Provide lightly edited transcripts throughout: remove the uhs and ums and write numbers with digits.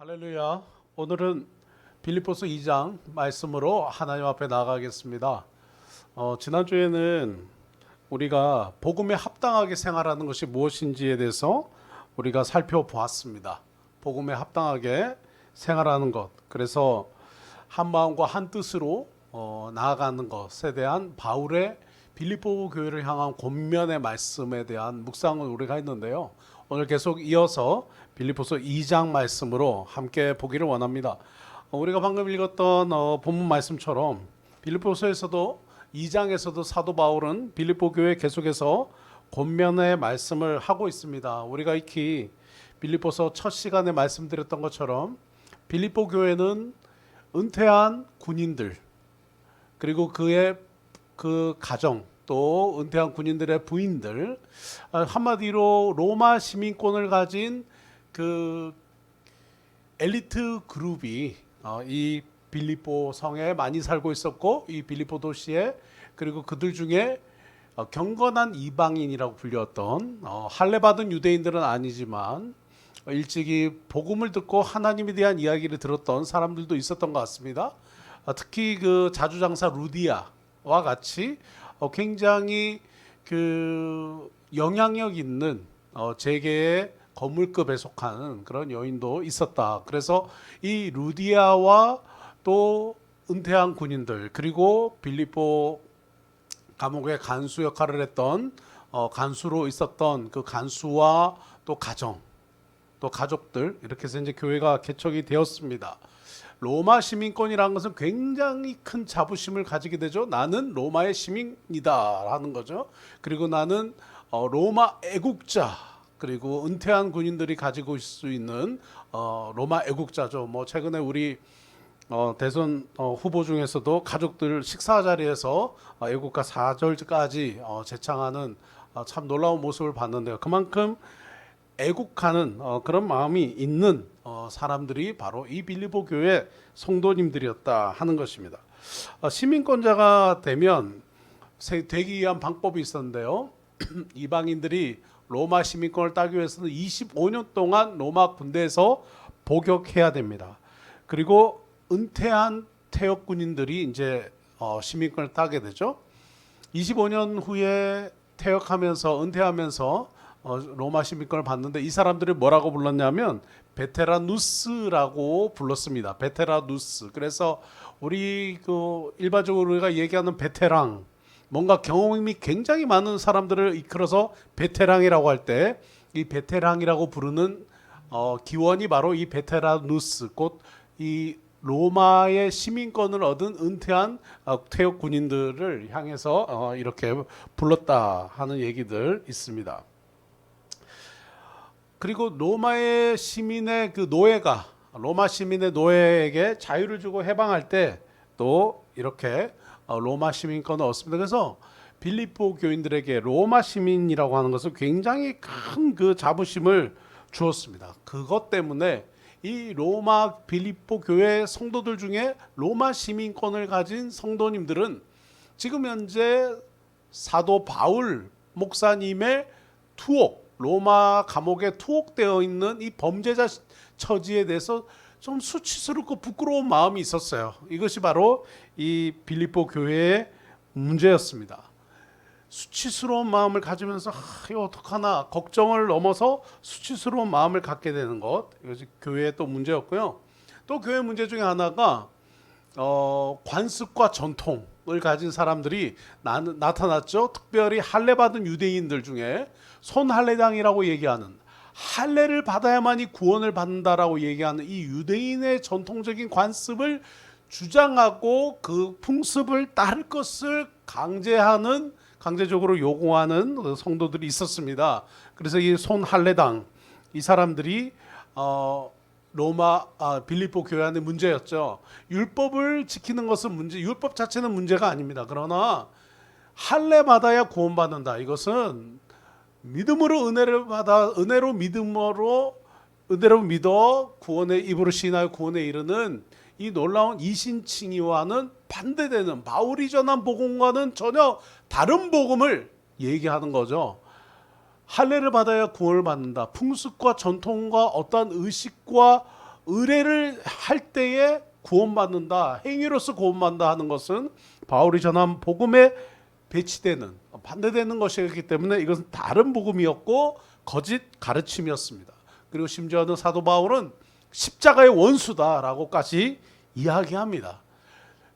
할렐루야. 오늘은 빌립보서 2장 말씀으로 하나님 앞에 나가겠습니다. 지난주에는 우리가 복음에 합당하게 생활하는 것이 무엇인지에 대해서 우리가 살펴보았습니다. 복음에 합당하게 생활하는 것. 그래서 한 마음과 한 뜻으로 나아가는 것에 대한 바울의 빌립보 교회를 향한 권면의 말씀에 대한 묵상을 우리가 했는데요. 오늘 계속 이어서 빌립보서 2장 말씀으로 함께 보기를 원합니다. 우리가 방금 읽었던 본문 말씀처럼 빌립보서에서도 2장에서도 사도 바울은 빌립보 교회 계속해서 권면의 말씀을 하고 있습니다. 우리가 익히 빌립보서 첫 시간에 말씀드렸던 것처럼 빌립보 교회는 은퇴한 군인들 그리고 그의 그 가정 또 은퇴한 군인들의 부인들 한마디로 로마 시민권을 가진 그 엘리트 그룹이 이 빌립보 성에 많이 살고 있었고 이 빌립보 도시에 그리고 그들 중에 경건한 이방인이라고 불렸던 할례받은 유대인들은 아니지만 일찍이 복음을 듣고 하나님에 대한 이야기를 들었던 사람들도 있었던 것 같습니다. 특히 그 자주장사 루디아와 같이 굉장히 그 영향력 있는 재계의 거물급에 속하는 그런 여인도 있었다. 그래서 이 루디아와 또 은퇴한 군인들 그리고 빌립보 감옥의 간수 역할을 했던 간수로 있었던 그 간수와 또 가정 또 가족들 이렇게 해서 이제 교회가 개척이 되었습니다. 로마 시민권이라는 것은 굉장히 큰 자부심을 가지게 되죠. 나는 로마의 시민이다 라는 거죠. 그리고 나는 로마 애국자 그리고 은퇴한 군인들이 가지고 있을 수 있는 로마 애국자죠. 뭐 최근에 우리 대선 후보 중에서도 가족들 식사 자리에서 애국가 4절까지 제창하는 참 놀라운 모습을 봤는데요. 그만큼 애국하는 그런 마음이 있는 사람들이 바로 이 빌립보 교회 성도님들이었다 하는 것입니다. 시민권자가 되면 되기 위한 방법이 있었는데요. 이방인들이 로마 시민권을 따기 위해서는 25년 동안 로마 군대에서 복역해야 됩니다. 그리고 은퇴한 퇴역 군인들이 이제 시민권을 따게 되죠. 25년 후에 퇴역하면서 은퇴하면서 로마 시민권을 받는데 이 사람들이 뭐라고 불렀냐면 베테라누스라고 불렀습니다. 베테라누스. 그래서 우리 그 일반적으로 우리가 얘기하는 베테랑 뭔가 경험이 굉장히 많은 사람들을 이끌어서 베테랑이라고 할 때 이 베테랑이라고 부르는 기원이 바로 이 베테라누스 곧 이 로마의 시민권을 얻은 은퇴한 퇴역 군인들을 향해서 이렇게 불렀다 하는 얘기들 있습니다. 그리고 로마의 시민의 그 노예가 로마 시민의 노예에게 자유를 주고 해방할 때 또 이렇게 로마 시민권을 얻습니다. 그래서 빌립보 교인들에게 로마 시민이라고 하는 것은 굉장히 큰 그 자부심을 주었습니다. 그것 때문에 이 로마 빌립보 교회 성도들 중에 로마 시민권을 가진 성도님들은 지금 현재 사도 바울 목사님의 투옥 로마 감옥에 투옥되어 있는 이 범죄자 처지에 대해서 좀 수치스럽고 부끄러운 마음이 있었어요. 이것이 바로 이 빌립보 교회의 문제였습니다. 수치스러운 마음을 가지면서 이거 어떡하나 걱정을 넘어서 수치스러운 마음을 갖게 되는 것 이것이 교회의 또 문제였고요. 또 교회 문제 중에 하나가 관습과 전통을 가진 사람들이 나타났죠. 특별히 할례받은 유대인들 중에 손할례당이라고 얘기하는 할례를 받아야만이 구원을 받는다라고 얘기하는 이 유대인의 전통적인 관습을 주장하고 그 풍습을 따를 것을 강제적으로 요구하는 성도들이 있었습니다. 그래서 이 손할례당 이 사람들이 빌립보 교회 안의 문제였죠. 율법을 지키는 것은 율법 자체는 문제가 아닙니다. 그러나 할례 받아야 구원받는다. 이것은 믿음으로 은혜를 받아 은혜로 믿어 구원의 입으로 시인하여 구원에 이르는 이 놀라운 이신칭의와는 반대되는 바울이 전한 복음과는 전혀 다른 복음을 얘기하는 거죠. 할례를 받아야 구원을 받는다. 풍습과 전통과 어떠한 의식과 의뢰를 할 때에 구원받는다, 행위로서 구원받는다 하는 것은 바울이 전한 복음에 배치되는, 반대되는 것이었기 때문에 이것은 다른 복음이었고 거짓 가르침이었습니다. 그리고 심지어는 사도 바울은 십자가의 원수다라고까지 이야기합니다.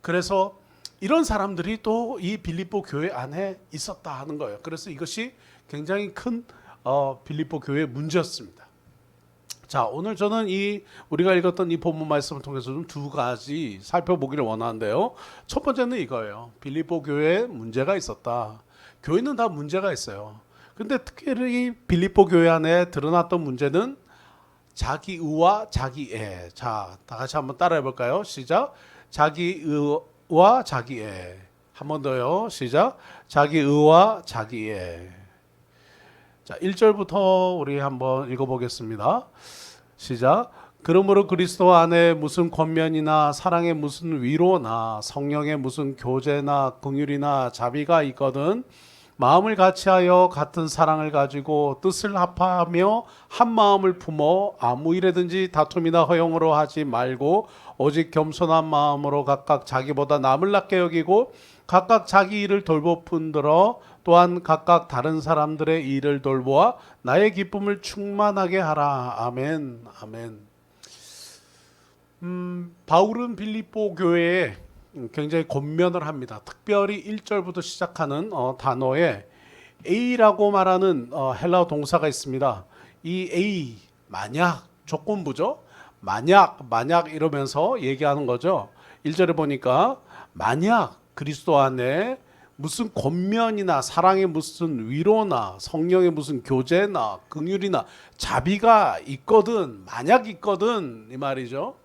그래서 이런 사람들이 또 이 빌립보 교회 안에 있었다 하는 거예요. 그래서 이것이 굉장히 큰 빌립보 교회의 문제였습니다. 자, 오늘 저는 우리가 읽었던 이 본문 말씀을 통해서 좀 두 가지 살펴보기를 원하는데요. 첫 번째는 이거예요. 빌립보 교회에 문제가 있었다. 교회는 다 문제가 있어요. 근데 특히 빌립보 교회 안에 드러났던 문제는 자기의와 자기애. 자, 다 같이 한번 따라해 볼까요? 시작. 자기의와 자기애. 한 번 더요. 시작. 자기의와 자기애. 자, 1절부터 우리 한번 읽어보겠습니다. 시작. 그러므로 그리스도 안에 무슨 권면이나 사랑의 무슨 위로나 성령의 무슨 교제나 긍휼이나 자비가 있거든 마음을 같이하여 같은 사랑을 가지고 뜻을 합하며 한 마음을 품어 아무 일에든지 다툼이나 허용으로 하지 말고 오직 겸손한 마음으로 각각 자기보다 남을 낮게 여기고 각각 자기 일을 돌보뿐더러 또한 각각 다른 사람들의 일을 돌보아 나의 기쁨을 충만하게 하라. 아멘. 아멘. 바울은 빌립보 교회에 굉장히 권면을 합니다. 특별히 1절부터 시작하는 단어에 A라고 말하는 헬라어 동사가 있습니다. 이 A, 만약, 조건부죠. 만약 이러면서 얘기하는 거죠. 1절에 보니까 만약 그리스도 안에 무슨 권면이나 사랑의 무슨 위로나 성령의 무슨 교제나 긍휼이나 자비가 있거든, 만약 있거든 이 말이죠.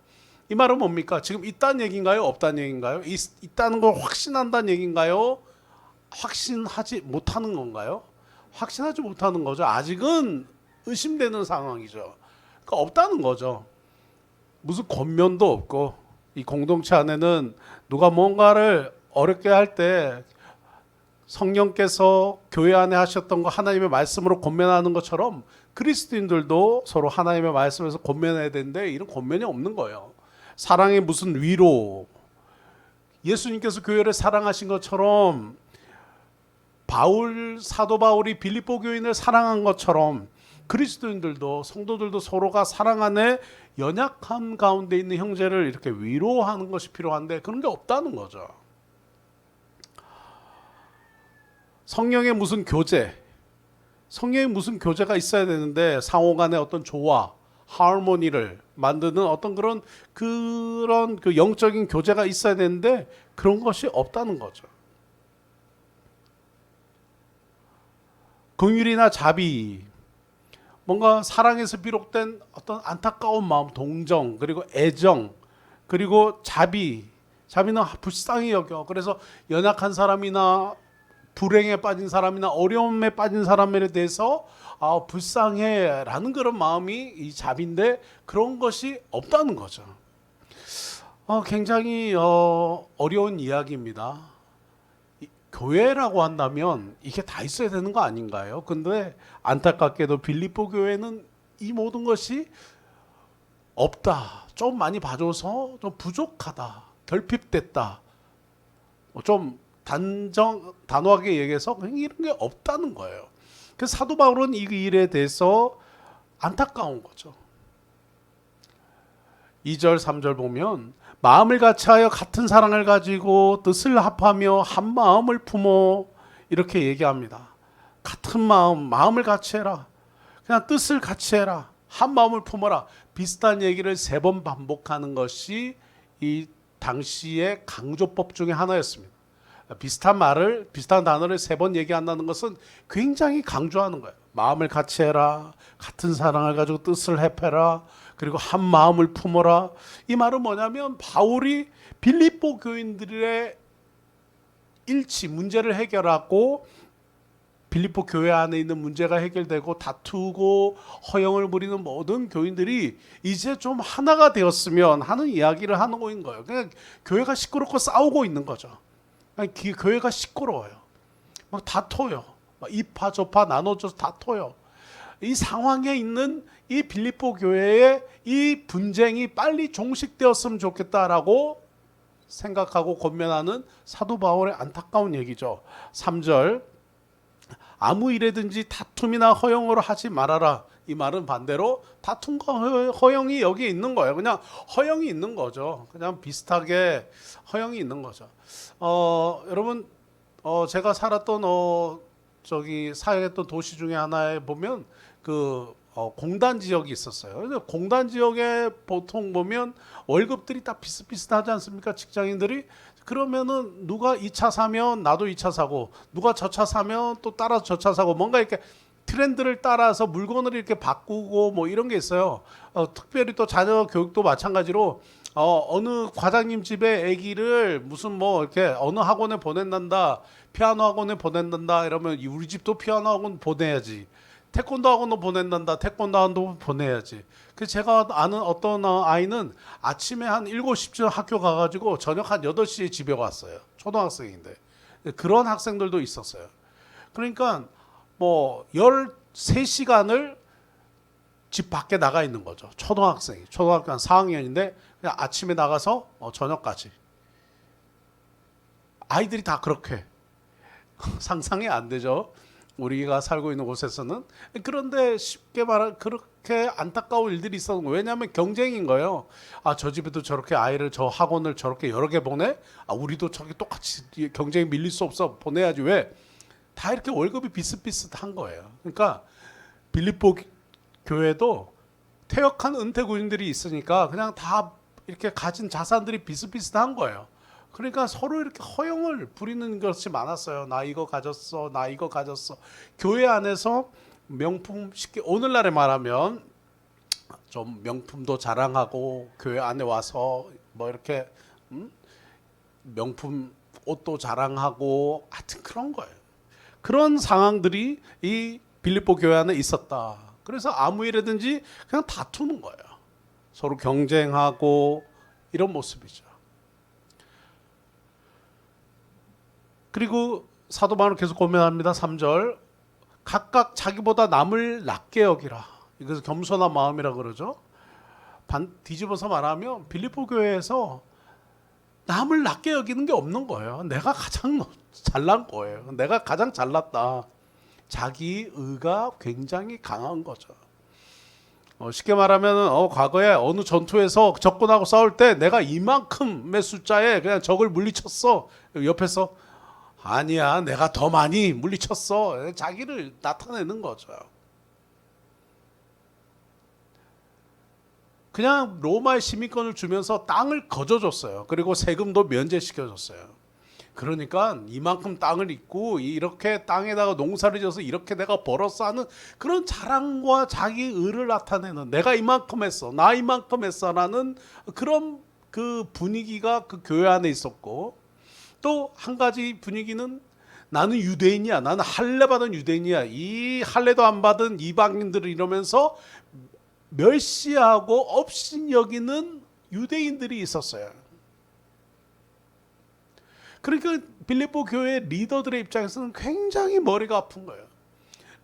이 말은 뭡니까? 지금 있다는 얘기인가요? 없다는 얘기인가요? 있다는 걸 확신한다는 얘기인가요? 확신하지 못하는 건가요? 확신하지 못하는 거죠. 아직은 의심되는 상황이죠. 그러니까 없다는 거죠. 무슨 권면도 없고 이 공동체 안에는 누가 뭔가를 어렵게 할 때 성령께서 교회 안에 하셨던 거 하나님의 말씀으로 권면하는 것처럼 그리스도인들도 서로 하나님의 말씀에서 권면해야 되는데 이런 권면이 없는 거예요. 사랑의 무슨 위로, 예수님께서 교회를 사랑하신 것처럼 사도 바울이 빌립보 교인을 사랑한 것처럼 그리스도인들도 성도들도 서로가 사랑 안에 연약한 가운데 있는 형제를 이렇게 위로하는 것이 필요한데 그런 게 없다는 거죠. 성령의 무슨 교제가 있어야 되는데 상호 간의 어떤 조화, 하모니를 만드는 어떤 그런 그 영적인 교제가 있어야 되는데 그런 것이 없다는 거죠. 긍휼이나 자비, 뭔가 사랑에서 비롯된 어떤 안타까운 마음, 동정, 그리고 애정, 그리고 자비는 불쌍히 여겨. 그래서 연약한 사람이나 불행에 빠진 사람이나 어려움에 빠진 사람에 대해서 불쌍해라는 그런 마음이 이 자비인데 그런 것이 없다는 거죠. 굉장히 어려운 이야기입니다. 교회라고 한다면 이게 다 있어야 되는 거 아닌가요? 근데 안타깝게도 빌립보 교회는 이 모든 것이 없다. 좀 많이 봐줘서 좀 부족하다. 결핍됐다. 좀 단호하게 얘기해서 이런 게 없다는 거예요. 그래서 사도 바울은 이 일에 대해서 안타까운 거죠. 2절 3절 보면 마음을 같이하여 같은 사랑을 가지고 뜻을 합하며 한 마음을 품어 이렇게 얘기합니다. 같은 마음을 같이 해라. 그냥 뜻을 같이 해라. 한 마음을 품어라. 비슷한 얘기를 3번 반복하는 것이 이 당시의 강조법 중에 하나였습니다. 비슷한 단어를 3번 얘기한다는 것은 굉장히 강조하는 거예요. 마음을 같이 해라. 같은 사랑을 가지고 뜻을 합해라. 그리고 한 마음을 품어라. 이 말은 뭐냐면 바울이 빌립보 교인들의 문제를 해결하고 빌립보 교회 안에 있는 문제가 해결되고 다투고 허영을 부리는 모든 교인들이 이제 좀 하나가 되었으면 하는 이야기를 하는 거예요. 그냥 교회가 시끄럽고 싸우고 있는 거죠. 교회가 시끄러워요. 막 다퉈요. 막 이파 저파 나눠져서 다퉈요. 이 상황에 있는 이 빌립보 교회의 이 분쟁이 빨리 종식되었으면 좋겠다라고 생각하고 권면하는 사도 바울의 안타까운 얘기죠. 3절, 아무 일에든지 다툼이나 허용으로 하지 말아라. 이 말은 반대로 다툼과 허용이 여기 있는 거예요. 그냥 허용이 있는 거죠. 그냥 비슷하게 허용이 있는 거죠. 여러분, 제가 살았던 사역했던 도시 중에 하나에 보면 공단 지역이 있었어요. 그래서 공단 지역에 보통 보면 월급들이 다 비슷비슷하지 않습니까? 직장인들이. 그러면은 누가 이 차 사면 나도 이 차 사고, 누가 저 차 사면 또 따라서 저 차 사고, 뭔가 이렇게 트렌드를 따라서 물건을 이렇게 바꾸고 뭐 이런 게 있어요. 특별히 또 자녀 교육도 마찬가지로 어느 과장님 집에 아기를 무슨 뭐 이렇게 어느 학원에 보낸단다, 피아노 학원에 보낸단다 이러면 우리 집도 피아노 학원 보내야지. 태권도 학원도 보낸단다, 태권도 학원도 보내야지. 그래서 제가 아는 어떤 아이는 아침에 한 7시쯤 학교 가가지고 저녁 한 8시에 집에 왔어요. 초등학생인데. 그런 학생들도 있었어요. 그러니까 뭐 13시간을 집 밖에 나가 있는 거죠. 초등학생이. 초등학교 한 4학년인데 그냥 아침에 나가서 저녁까지. 아이들이 다 그렇게. 상상이 안 되죠. 우리가 살고 있는 곳에서는. 그런데 쉽게 말하면 그렇게 안타까운 일들이 있었던 거예요. 왜냐하면 경쟁인 거예요. 저 집에도 저렇게 아이를 저 학원을 저렇게 여러 개 보내? 우리도 저기 똑같이 경쟁이 밀릴 수 없어 보내야지. 왜? 다 이렇게 월급이 비슷비슷한 거예요. 그러니까 빌립보 교회도 퇴역한 은퇴구인들이 있으니까 그냥 다 이렇게 가진 자산들이 비슷비슷한 거예요. 그러니까 서로 이렇게 허용을 부리는 것이 많았어요. 나 이거 가졌어, 나 이거 가졌어. 교회 안에서 명품, 쉽게 오늘날에 말하면 좀 명품도 자랑하고 교회 안에 와서 뭐 이렇게 명품 옷도 자랑하고 하여튼 그런 거예요. 그런 상황들이 이 빌립보 교회 안에 있었다. 그래서 아무 일이든지 그냥 다투는 거예요. 서로 경쟁하고 이런 모습이죠. 그리고 사도 바울은 계속 고민합니다. 3절, 각각 자기보다 남을 낮게 여기라. 이것을 겸손한 마음이라 그러죠. 뒤집어서 말하면 빌립보 교회에서 남을 낮게 여기는 게 없는 거예요. 내가 가장 잘난 거예요. 내가 가장 잘났다. 자기 의가 굉장히 강한 거죠. 쉽게 말하면 과거에 어느 전투에서 적군하고 싸울 때 내가 이만큼의 숫자에 그냥 적을 물리쳤어. 옆에서 아니야, 내가 더 많이 물리쳤어. 자기를 나타내는 거죠. 그냥 로마의 시민권을 주면서 땅을 거저줬어요. 그리고 세금도 면제시켜줬어요. 그러니까 이만큼 땅을 있고 이렇게 땅에다가 농사를 지어서 이렇게 내가 벌었어 하는 그런 자랑과 자기 의를 나타내는, 내가 이만큼 했어, 나 이만큼 했어라는 그런 그 분위기가 그 교회 안에 있었고, 또 한 가지 분위기는 나는 유대인이야, 나는 할례 받은 유대인이야, 이 할례도 안 받은 이방인들을 이러면서 멸시하고 업신여기는 유대인들이 있었어요. 그러니까 빌립보 교회 리더들의 입장에서는 굉장히 머리가 아픈 거예요.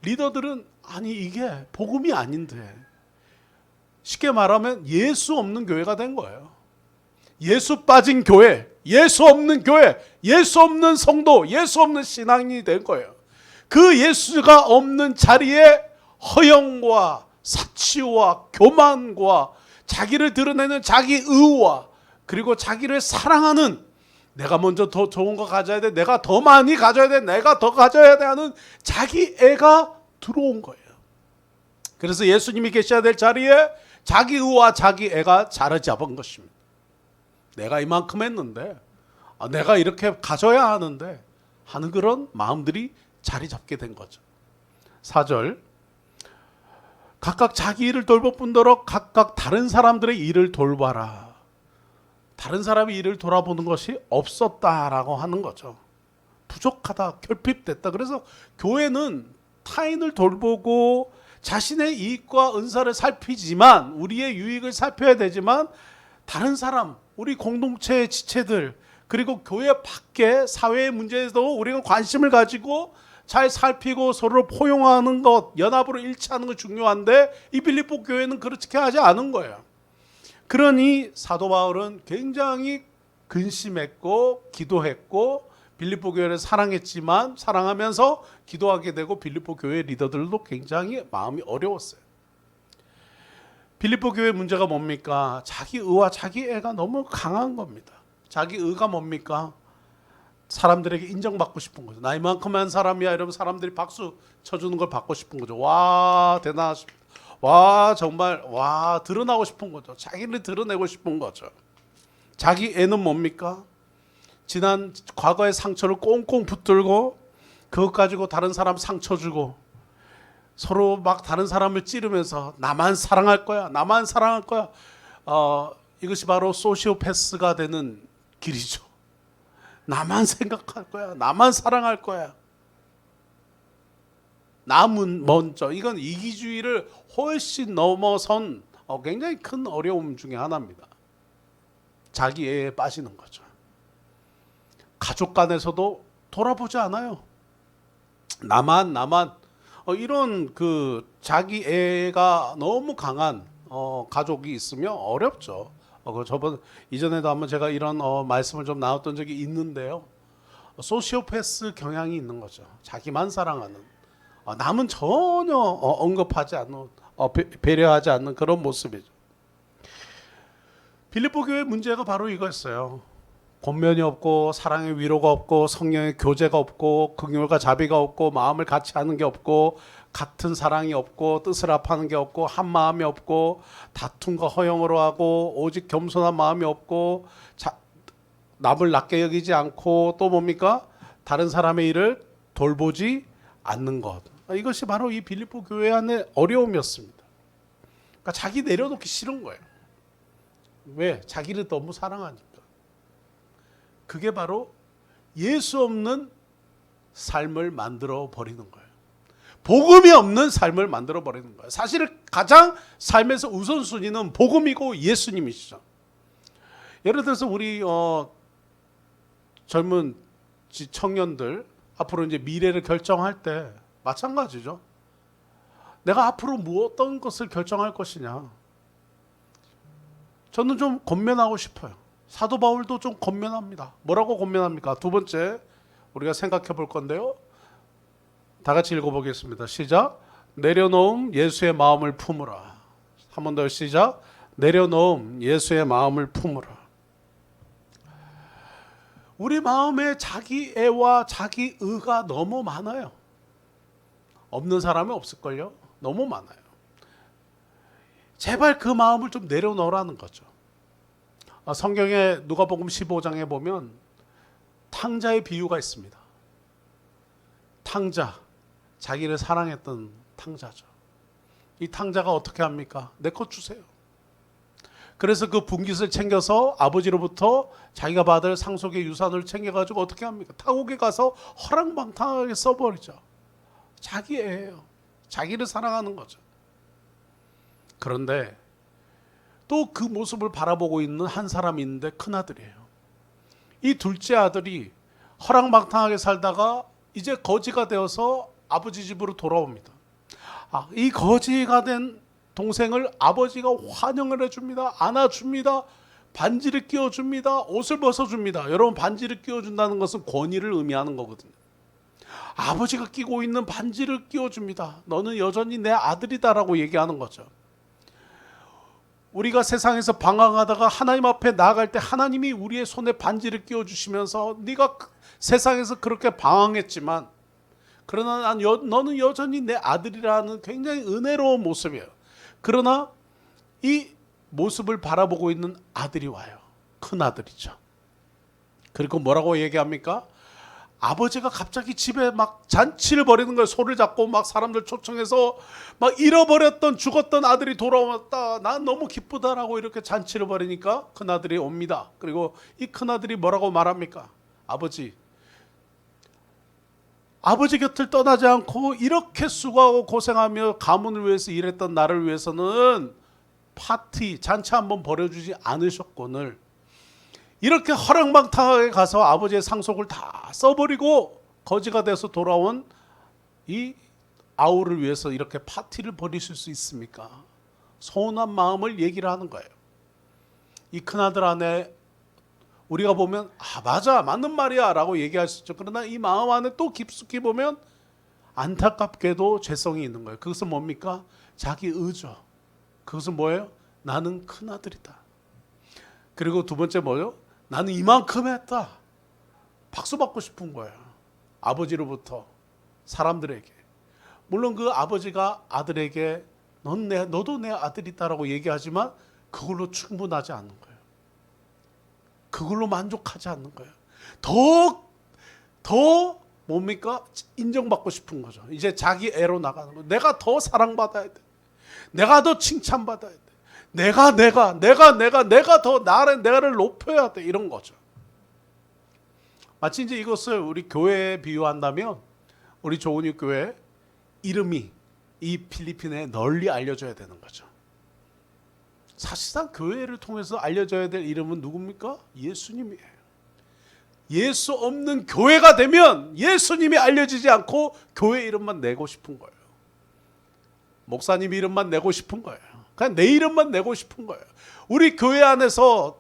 리더들은 아니 이게 복음이 아닌데, 쉽게 말하면 예수 없는 교회가 된 거예요. 예수 빠진 교회, 예수 없는 교회, 예수 없는 성도, 예수 없는 신앙인이 된 거예요. 그 예수가 없는 자리에 허영과 사치와 교만과 자기를 드러내는 자기 의와 그리고 자기를 사랑하는, 내가 먼저 더 좋은 거 가져야 돼, 내가 더 많이 가져야 돼, 내가 더 가져야 돼 하는 자기 애가 들어온 거예요. 그래서 예수님이 계셔야 될 자리에 자기 의와 자기 애가 자리 잡은 것입니다. 내가 이만큼 했는데, 내가 이렇게 가져야 하는데 하는 그런 마음들이 자리 잡게 된 거죠. 4절, 각각 자기 일을 돌볼 뿐더러 각각 다른 사람들의 일을 돌봐라. 다른 사람의 일을 돌아보는 것이 없었다라고 하는 거죠. 부족하다, 결핍됐다. 그래서 교회는 타인을 돌보고 자신의 이익과 은사를 살피지만, 우리의 유익을 살펴야 되지만, 다른 사람, 우리 공동체의 지체들, 그리고 교회 밖에 사회의 문제에도 우리가 관심을 가지고 잘 살피고 서로를 포용하는 것, 연합으로 일치하는 것 중요한데 이 빌립보 교회는 그렇게 하지 않은 거예요. 그러니 사도 바울은 굉장히 근심했고 기도했고 빌립보 교회를 사랑했지만 사랑하면서 기도하게 되고 빌립보 교회 리더들도 굉장히 마음이 어려웠어요. 빌립보 교회 문제가 뭡니까? 자기 의와 자기 애가 너무 강한 겁니다. 자기 의가 뭡니까? 사람들에게 인정받고 싶은 거죠. 나 이만큼 한 사람이야 이러면 사람들이 박수 쳐주는 걸 받고 싶은 거죠. 와 대단하십니다. 와 정말 와 드러나고 싶은 거죠. 자기를 드러내고 싶은 거죠. 자기 애는 뭡니까? 지난 과거의 상처를 꽁꽁 붙들고 그것 가지고 다른 사람 상처 주고 서로 막 다른 사람을 찌르면서 나만 사랑할 거야, 나만 사랑할 거야. 이것이 바로 소시오패스가 되는 길이죠. 나만 생각할 거야, 나만 사랑할 거야. 남은 먼저. 이건 이기주의를 훨씬 넘어선 굉장히 큰 어려움 중에 하나입니다. 자기 애에 빠지는 거죠. 가족 간에서도 돌아보지 않아요. 나만 이런 그 자기 애가 너무 강한 가족이 있으면 어렵죠. 저번 이전에도 한번 제가 이런 말씀을 좀 나눴던 적이 있는데요. 소시오패스 경향이 있는 거죠. 자기만 사랑하는 남은 전혀 언급하지 않는 배려하지 않는 그런 모습이죠. 빌립보 교회 문제가 바로 이거였어요. 권면이 없고 사랑의 위로가 없고 성령의 교제가 없고 긍휼과 자비가 없고 마음을 같이 하는 게 없고 같은 사랑이 없고 뜻을 합하는 게 없고 한 마음이 없고 다툼과 허영으로 하고 오직 겸손한 마음이 없고 남을 낮게 여기지 않고 또 뭡니까? 다른 사람의 일을 돌보지 않는 것. 이것이 바로 이 빌립보 교회 안의 어려움이었습니다. 그러니까 자기 내려놓기 싫은 거예요. 왜? 자기를 너무 사랑하니까. 그게 바로 예수 없는 삶을 만들어 버리는 거예요. 복음이 없는 삶을 만들어 버리는 거예요. 사실 가장 삶에서 우선순위는 복음이고 예수님이시죠. 예를 들어서 우리 젊은 청년들 앞으로 이제 미래를 결정할 때 마찬가지죠. 내가 앞으로 어떤 것을 결정할 것이냐. 저는 좀 권면하고 싶어요. 사도 바울도 좀 권면합니다. 뭐라고 권면합니까? 두 번째 우리가 생각해 볼 건데요. 다 같이 읽어보겠습니다. 시작. 내려놓음 예수의 마음을 품으라. 한 번 더 시작. 내려놓음 예수의 마음을 품으라. 우리 마음에 자기 애와 자기 의가 너무 많아요. 없는 사람이 없을걸요? 너무 많아요. 제발 그 마음을 좀 내려놓으라는 거죠. 성경에 누가복음 15장에 보면 탕자의 비유가 있습니다. 탕자, 자기를 사랑했던 탕자죠. 이 탕자가 어떻게 합니까? 내 것 주세요. 그래서 그 분깃을 챙겨서 아버지로부터 자기가 받을 상속의 유산을 챙겨가지고 어떻게 합니까? 타국에 가서 허랑방탕하게 써버리죠. 자기 애예요. 자기를 사랑하는 거죠. 그런데 또 그 모습을 바라보고 있는 한 사람이 있는데 큰아들이에요. 이 둘째 아들이 허랑방탕하게 살다가 이제 거지가 되어서 아버지 집으로 돌아옵니다. 이 거지가 된 동생을 아버지가 환영을 해줍니다. 안아줍니다. 반지를 끼워줍니다. 옷을 벗어줍니다. 여러분, 반지를 끼워준다는 것은 권위를 의미하는 거거든요. 아버지가 끼고 있는 반지를 끼워줍니다. 너는 여전히 내 아들이다라고 얘기하는 거죠. 우리가 세상에서 방황하다가 하나님 앞에 나아갈 때 하나님이 우리의 손에 반지를 끼워주시면서 네가 세상에서 그렇게 방황했지만 그러나 너는 여전히 내 아들이라는 굉장히 은혜로운 모습이에요. 그러나 이 모습을 바라보고 있는 아들이 와요. 큰 아들이죠. 그리고 뭐라고 얘기합니까? 아버지가 갑자기 집에 막 잔치를 벌이는 거예요. 소를 잡고 막 사람들 초청해서 막 잃어버렸던 죽었던 아들이 돌아왔다. 난 너무 기쁘다라고 이렇게 잔치를 벌이니까 큰아들이 옵니다. 그리고 이 큰아들이 뭐라고 말합니까? 아버지 곁을 떠나지 않고 이렇게 수고하고 고생하며 가문을 위해서 일했던 나를 위해서는 잔치 한번 벌여주지 않으셨거늘 이렇게 허랑방탕하게 가서 아버지의 상속을 다 써버리고 거지가 돼서 돌아온 이 아우를 위해서 이렇게 파티를 벌이실 수 있습니까? 서운한 마음을 얘기를 하는 거예요. 이 큰아들 안에 우리가 보면 맞아, 맞는 말이야 라고 얘기할 수 있죠. 그러나 이 마음 안에 또 깊숙이 보면 안타깝게도 죄성이 있는 거예요. 그것은 뭡니까? 자기 의죠. 그것은 뭐예요? 나는 큰아들이다. 그리고 두 번째 뭐예요? 나는 이만큼 했다. 박수 받고 싶은 거예요. 아버지로부터 사람들에게. 물론 그 아버지가 아들에게 너도 내 아들이다라고 얘기하지만 그걸로 충분하지 않는 거예요. 그걸로 만족하지 않는 거예요. 더 뭡니까? 인정받고 싶은 거죠. 이제 자기 애로 나가는 거예요. 내가 더 사랑받아야 돼. 내가 더 칭찬받아야 돼. 내가 더 나를 높여야 돼. 이런 거죠. 마치 이제 이것을 우리 교회에 비유한다면 우리 조은유 교회 이름이 이 필리핀에 널리 알려져야 되는 거죠. 사실상 교회를 통해서 알려져야 될 이름은 누굽니까? 예수님이에요. 예수 없는 교회가 되면 예수님이 알려지지 않고 교회 이름만 내고 싶은 거예요. 목사님 이름만 내고 싶은 거예요. 그냥 내 이름만 내고 싶은 거예요. 우리 교회 안에서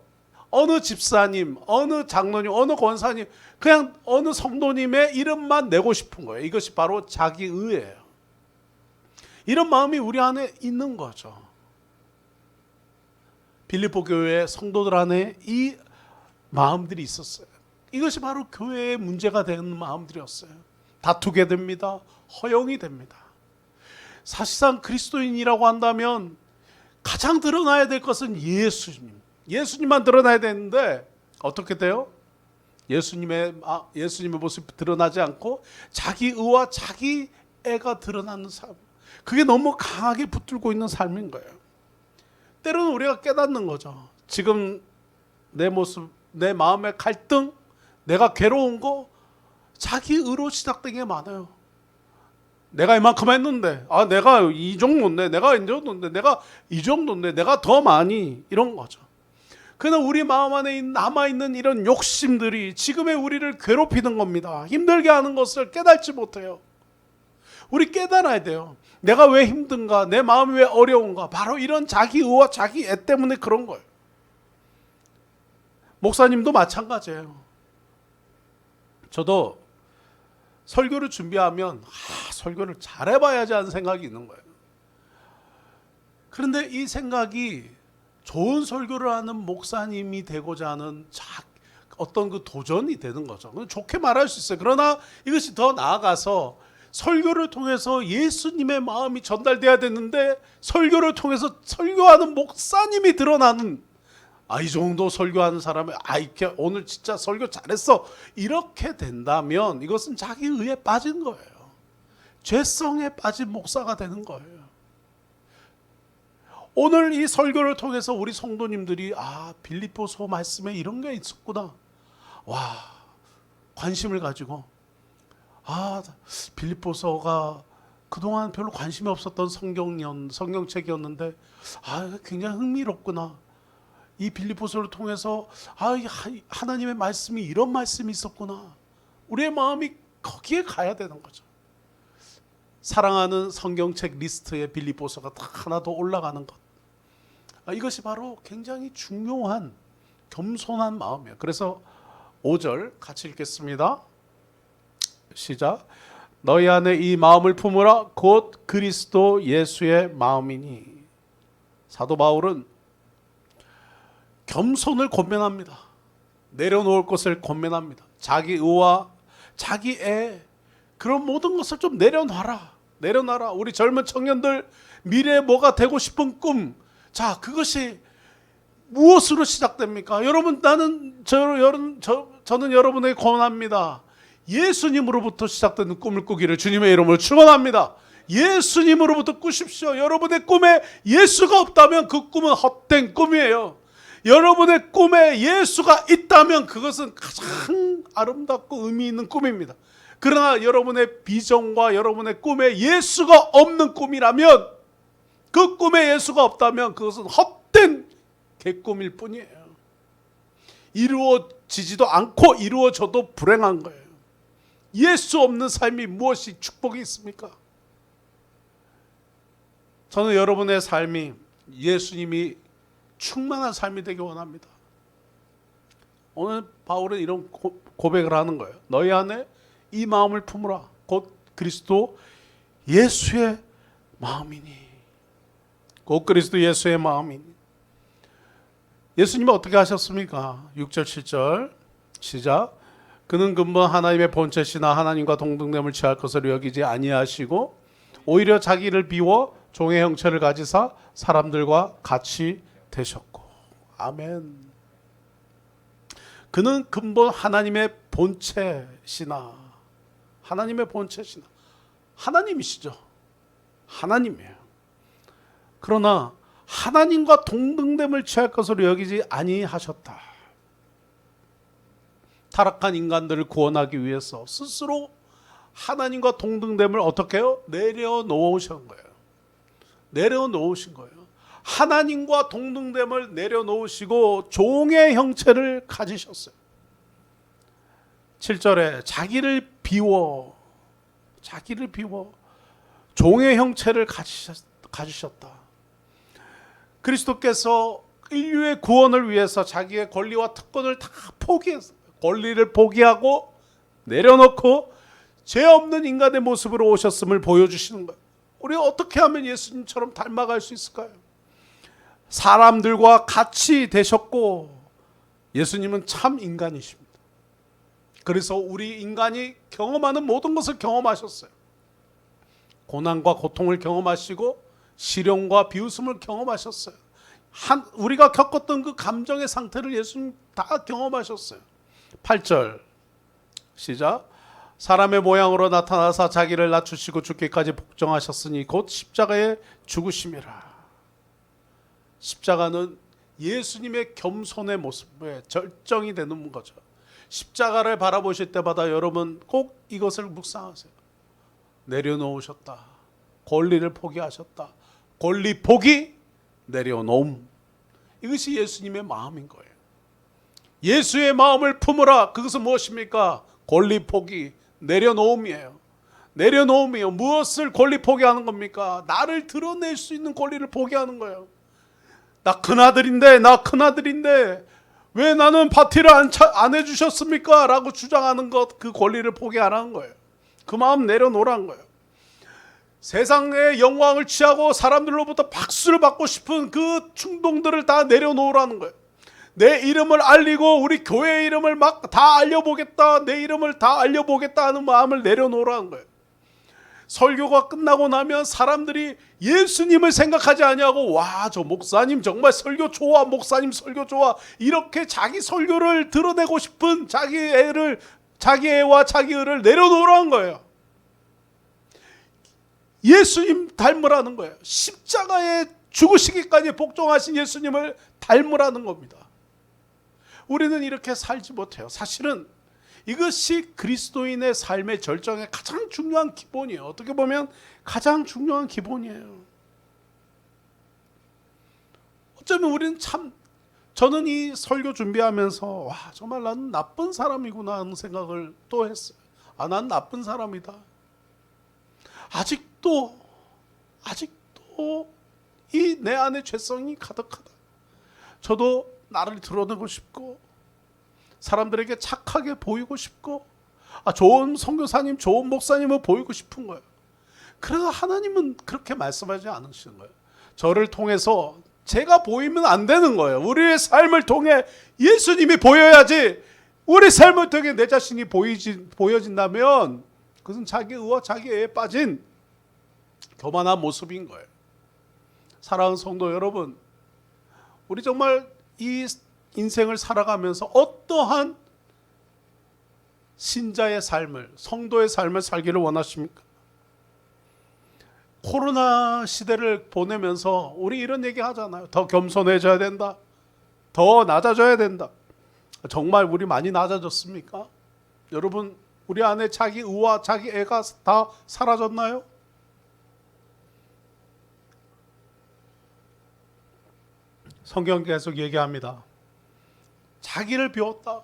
어느 집사님, 어느 장로님, 어느 권사님, 그냥 어느 성도님의 이름만 내고 싶은 거예요. 이것이 바로 자기의예요. 이런 마음이 우리 안에 있는 거죠. 빌립보 교회의 성도들 안에 이 마음들이 있었어요. 이것이 바로 교회의 문제가 되는 마음들이었어요. 다투게 됩니다. 허용이 됩니다. 사실상 그리스도인이라고 한다면 가장 드러나야 될 것은 예수님만 드러나야 되는데 어떻게 돼요? 예수님의 모습이 드러나지 않고 자기 의와 자기 애가 드러나는 삶. 그게 너무 강하게 붙들고 있는 삶인 거예요. 때로는 우리가 깨닫는 거죠. 지금 내 모습, 내 마음의 갈등, 내가 괴로운 거 자기 의로 시작된 게 많아요. 내가 이만큼 했는데, 내가 이 정도인데, 내가 이 정도인데, 내가 더 많이, 이런 거죠. 그러나 우리 마음 안에 남아있는 이런 욕심들이 지금의 우리를 괴롭히는 겁니다. 힘들게 하는 것을 깨닫지 못해요. 우리 깨달아야 돼요. 내가 왜 힘든가? 내 마음이 왜 어려운가? 바로 이런 자기 의와 자기 애 때문에 그런 거예요. 목사님도 마찬가지예요. 저도 설교를 준비하면 설교를 잘해봐야지 하는 생각이 있는 거예요. 그런데 이 생각이 좋은 설교를 하는 목사님이 되고자 하는 어떤 그 도전이 되는 거죠. 좋게 말할 수 있어요. 그러나 이것이 더 나아가서 설교를 통해서 예수님의 마음이 전달돼야 되는데 설교를 통해서 설교하는 목사님이 드러나는 이 정도 설교하는 사람이 이렇게 오늘 진짜 설교 잘했어 이렇게 된다면 이것은 자기 의에 빠진 거예요. 죄성에 빠진 목사가 되는 거예요. 오늘 이 설교를 통해서 우리 성도님들이 빌립보서 말씀에 이런 게 있었구나. 관심을 가지고 빌립보서가 그동안 별로 관심이 없었던 성경책이었는데 굉장히 흥미롭구나. 이 빌립보서를 통해서 하나님의 말씀이 이런 말씀이 있었구나. 우리의 마음이 거기에 가야 되는 거죠. 사랑하는 성경책 리스트에 빌립보서가 딱 하나 더 올라가는 것. 이것이 바로 굉장히 중요한 겸손한 마음이에요. 그래서 5절 같이 읽겠습니다. 시작. 너희 안에 이 마음을 품으라 곧 그리스도 예수의 마음이니. 사도 바울은 겸손을 권면합니다. 내려놓을 것을 권면합니다. 자기 의와 자기 애 그런 모든 것을 좀 내려놔라. 우리 젊은 청년들 미래에 뭐가 되고 싶은 꿈. 그것이 무엇으로 시작됩니까? 여러분 저는 여러분에게 권합니다. 예수님으로부터 시작되는 꿈을 꾸기를 주님의 이름으로 축원합니다. 예수님으로부터 꾸십시오. 여러분의 꿈에 예수가 없다면 그 꿈은 헛된 꿈이에요. 여러분의 꿈에 예수가 있다면 그것은 가장 아름답고 의미 있는 꿈입니다. 그러나 여러분의 비전과 여러분의 꿈에 예수가 없는 꿈이라면 그 꿈에 예수가 없다면 그것은 헛된 개꿈일 뿐이에요. 이루어지지도 않고 이루어져도 불행한 거예요. 예수 없는 삶이 무엇이 축복이 있습니까? 저는 여러분의 삶이 예수님이 충만한 삶이 되기 원합니다. 오늘 바울은 이런 고백을 하는 거예요. 너희 안에 이 마음을 품으라. 곧 그리스도 예수의 마음이니. 곧 그리스도 예수의 마음이니. 예수님은 어떻게 하셨습니까? 6절 7절 시작. 그는 근본 하나님의 본체시나 하나님과 동등됨을 취할 것을 여기지 아니하시고 오히려 자기를 비워 종의 형체를 가지사 사람들과 같이 되셨고. 아멘. 그는 근본 하나님의 본체시나, 하나님의 본체시나, 하나님이시죠. 하나님이에요. 그러나 하나님과 동등됨을 취할 것으로 여기지 아니하셨다. 타락한 인간들을 구원하기 위해서 스스로 하나님과 동등됨을 어떻게 해요? 내려놓으신 거예요. 내려놓으신 거예요. 하나님과 동등됨을 내려놓으시고 종의 형체를 가지셨어요. 7절에 자기를 비워 종의 형체를 가지셨다. 그리스도께서 인류의 구원을 위해서 자기의 권리와 특권을 다 포기했어요. 권리를 포기하고 내려놓고 죄 없는 인간의 모습으로 오셨음을 보여주시는 거예요. 우리가 어떻게 하면 예수님처럼 닮아갈 수 있을까요? 사람들과 같이 되셨고, 예수님은 참 인간이십니다. 그래서 우리 인간이 경험하는 모든 것을 경험하셨어요. 고난과 고통을 경험하시고 시련과 비웃음을 경험하셨어요. 우리가 겪었던 그 감정의 상태를 예수님 다 경험하셨어요. 8절 시작. 사람의 모양으로 나타나사 자기를 낮추시고 죽기까지 복종하셨으니 곧 십자가에 죽으심이라. 십자가는 예수님의 겸손의 모습에 절정이 되는 거죠. 십자가를 바라보실 때마다 여러분 꼭 이것을 묵상하세요. 내려놓으셨다. 권리를 포기하셨다. 권리 포기, 내려놓음. 이것이 예수님의 마음인 거예요. 예수의 마음을 품으라. 그것은 무엇입니까? 권리 포기, 내려놓음이에요. 내려놓음이에요. 무엇을 권리 포기하는 겁니까? 나를 드러낼 수 있는 권리를 포기하는 거예요. 나 큰아들인데 왜 나는 파티를 안 해주셨습니까? 라고 주장하는 것, 그 권리를 포기하라는 거예요. 그 마음 내려놓으라는 거예요. 세상의 영광을 취하고 사람들로부터 박수를 받고 싶은 그 충동들을 다 내려놓으라는 거예요. 내 이름을 알리고 우리 교회의 이름을 막 다 알려보겠다, 내 이름을 다 알려보겠다 하는 마음을 내려놓으라는 거예요. 설교가 끝나고 나면 사람들이 예수님을 생각하지 아니하고 와, 저 목사님 정말 설교 좋아, 목사님 설교 좋아, 이렇게 자기 설교를 드러내고 싶은 자기 애와 자기 을을 내려놓으라는 거예요. 예수님 닮으라는 거예요. 십자가에 죽으시기까지 복종하신 예수님을 닮으라는 겁니다. 우리는 이렇게 살지 못해요. 사실은 이것이 그리스도인의 삶의 절정의 가장 중요한 기본이에요. 어떻게 보면 가장 중요한 기본이에요. 어쩌면 우리는 저는 이 설교 준비하면서 와, 정말 나는 나쁜 사람이구나 하는 생각을 또 했어요. 난 나쁜 사람이다. 아직도 이 내 안에 죄성이 가득하다. 저도 나를 드러내고 싶고 사람들에게 착하게 보이고 싶고 좋은 선교사님, 좋은 목사님을 보이고 싶은 거예요. 그래서 하나님은 그렇게 말씀하지 않으시는 거예요. 저를 통해서 제가 보이면 안 되는 거예요. 우리의 삶을 통해 예수님이 보여야지. 우리 삶을 통해 내 자신이 보여진다면 그것은 자기 의와 자기 애에 빠진 교만한 모습인 거예요. 사랑하는 성도 여러분, 우리 정말 이 인생을 살아가면서 어떠한 신자의 삶을, 성도의 삶을 살기를 원하십니까? 코로나 시대를 보내면서 우리 이런 얘기 하잖아요. 더 겸손해져야 된다. 더 낮아져야 된다. 정말 우리 많이 낮아졌습니까? 여러분, 우리 안에 자기 의와 자기 애가 다 사라졌나요? 성경 계속 얘기합니다. 자기를 비웠다.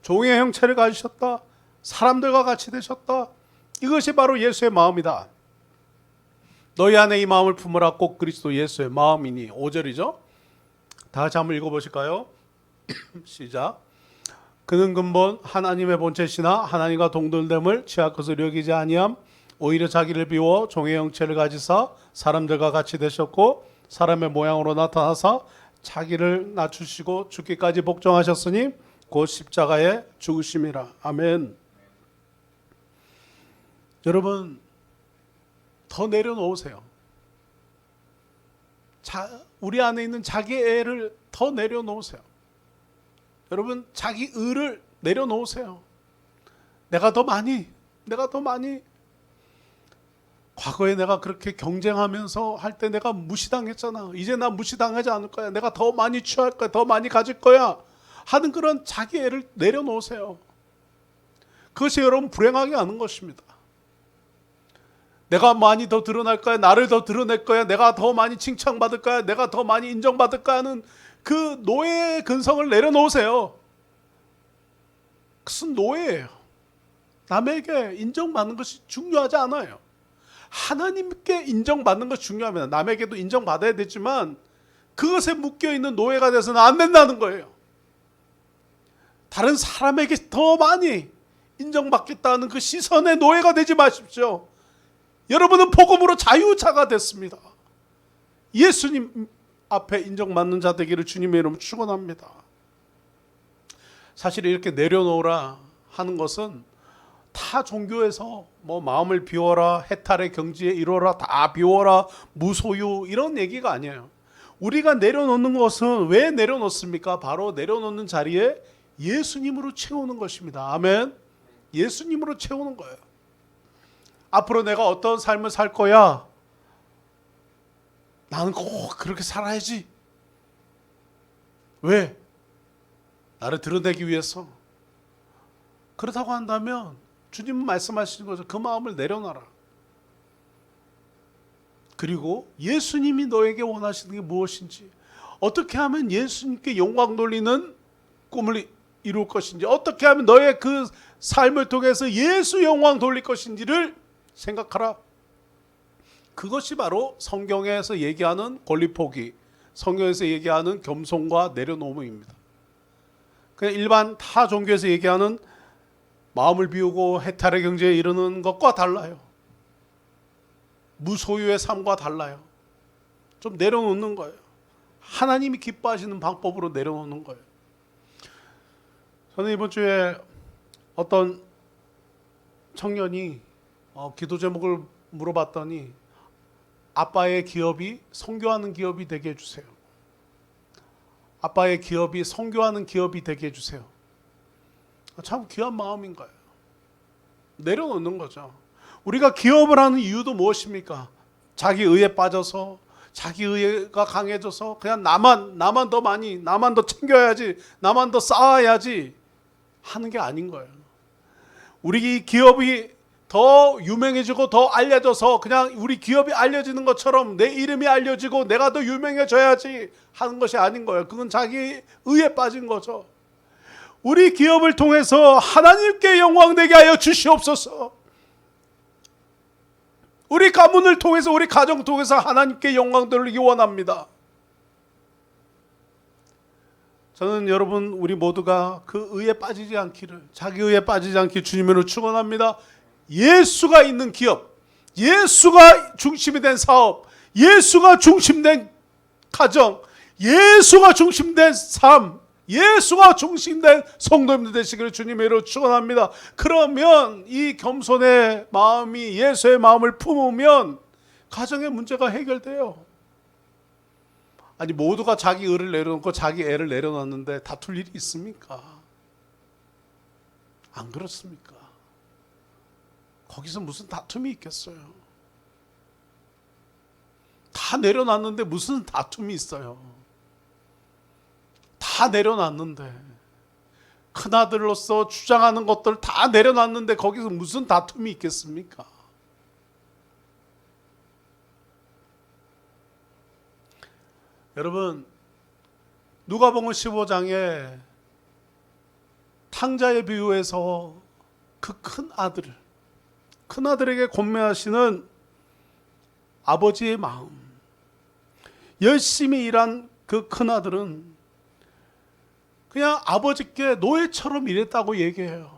종의 형체를 가지셨다. 사람들과 같이 되셨다. 이것이 바로 예수의 마음이다. 너희 안에 이 마음을 품으라. 꼭 그리스도 예수의 마음이니. 5절이죠. 다 같이 한번 읽어보실까요? 시작. 그는 근본 하나님의 본체시나 하나님과 동등됨을 취할 것을 여기지 아니함. 오히려 자기를 비워 종의 형체를 가지사 사람들과 같이 되셨고 사람의 모양으로 나타나사 자기를 낮추시고 죽기까지 복종하셨으니 곧 십자가에 죽으심이라. 아멘. 여러분, 더 내려놓으세요. 우리 안에 있는 자기 애를 더 내려놓으세요. 여러분, 자기 의를 내려놓으세요. 내가 더 많이 과거에 내가 그렇게 경쟁하면서 할 때 내가 무시당했잖아. 이제 나 무시당하지 않을 거야. 내가 더 많이 취할 거야. 더 많이 가질 거야. 하는 그런 자기 애를 내려놓으세요. 그것이 여러분 불행하게 하는 것입니다. 내가 많이 더 드러날 거야. 나를 더 드러낼 거야. 내가 더 많이 칭찬받을 거야. 내가 더 많이 인정받을 거야 하는 그 노예의 근성을 내려놓으세요. 그것은 노예예요. 남에게 인정받는 것이 중요하지 않아요. 하나님께 인정받는 것이 중요합니다. 남에게도 인정받아야 되지만 그것에 묶여있는 노예가 돼서는 안 된다는 거예요. 다른 사람에게 더 많이 인정받겠다는 그 시선의 노예가 되지 마십시오. 여러분은 복음으로 자유자가 됐습니다. 예수님 앞에 인정받는 자 되기를 주님의 이름으로 축원합니다. 사실 이렇게 내려놓으라 하는 것은 다 종교에서 뭐 마음을 비워라, 해탈의 경지에 이르라, 다 비워라, 무소유 이런 얘기가 아니에요. 우리가 내려놓는 것은 왜 내려놓습니까? 바로 내려놓는 자리에 예수님으로 채우는 것입니다. 아멘. 예수님으로 채우는 거예요. 앞으로 내가 어떤 삶을 살 거야? 나는 꼭 그렇게 살아야지. 왜? 나를 드러내기 위해서. 그렇다고 한다면 주님은 말씀하시는 거죠. 그 마음을 내려놔라. 그리고 예수님이 너에게 원하시는 게 무엇인지, 어떻게 하면 예수님께 영광 돌리는 꿈을 이룰 것인지, 어떻게 하면 너의 그 삶을 통해서 예수 영광 돌릴 것인지를 생각하라. 그것이 바로 성경에서 얘기하는 권리 포기, 성경에서 얘기하는 겸손과 내려놓음입니다. 그냥 일반 타 종교에서 얘기하는 마음을 비우고 해탈의 경지에 이르는 것과 달라요. 무소유의 삶과 달라요. 좀 내려놓는 거예요. 하나님이 기뻐하시는 방법으로 내려놓는 거예요. 저는 이번 주에 어떤 청년이 기도 제목을 물어봤더니 아빠의 기업이 선교하는 기업이 되게 해주세요. 아빠의 기업이 선교하는 기업이 되게 해주세요. 참 귀한 마음인 거예요. 내려놓는 거죠. 우리가 기업을 하는 이유도 무엇입니까? 자기 의에 빠져서, 자기 의가 강해져서 그냥 나만 더 많이, 나만 더 챙겨야지, 나만 더 쌓아야지 하는 게 아닌 거예요. 우리 기업이 더 유명해지고 더 알려져서 그냥 우리 기업이 알려지는 것처럼 내 이름이 알려지고 내가 더 유명해져야지 하는 것이 아닌 거예요. 그건 자기 의에 빠진 거죠. 우리 기업을 통해서 하나님께 영광되게 하여 주시옵소서. 우리 가문을 통해서, 우리 가정 통해서 하나님께 영광 돌리기 원합니다. 저는 여러분 우리 모두가 그 의에 빠지지 않기를, 자기 의에 빠지지 않기를 주님으로 축원합니다. 예수가 있는 기업, 예수가 중심이 된 사업, 예수가 중심된 가정, 예수가 중심된 삶, 예수가 중심된 성도님들 되시기를 주님의 이름으로 축원합니다. 그러면 이 겸손의 마음이 예수의 마음을 품으면 가정의 문제가 해결돼요. 아니 모두가 자기 의를 내려놓고 자기 애를 내려놨는데 다툴 일이 있습니까? 안 그렇습니까? 거기서 무슨 다툼이 있겠어요? 다 내려놨는데 무슨 다툼이 있어요? 다 내려놨는데, 큰아들로서 주장하는 것들 다 내려놨는데 거기서 무슨 다툼이 있겠습니까? 여러분, 누가복음 15장에 탕자의 비유에서 그 큰 아들에게 권면하시는 아버지의 마음, 열심히 일한 그 큰 아들은 그냥 아버지께 노예처럼 일했다고 얘기해요.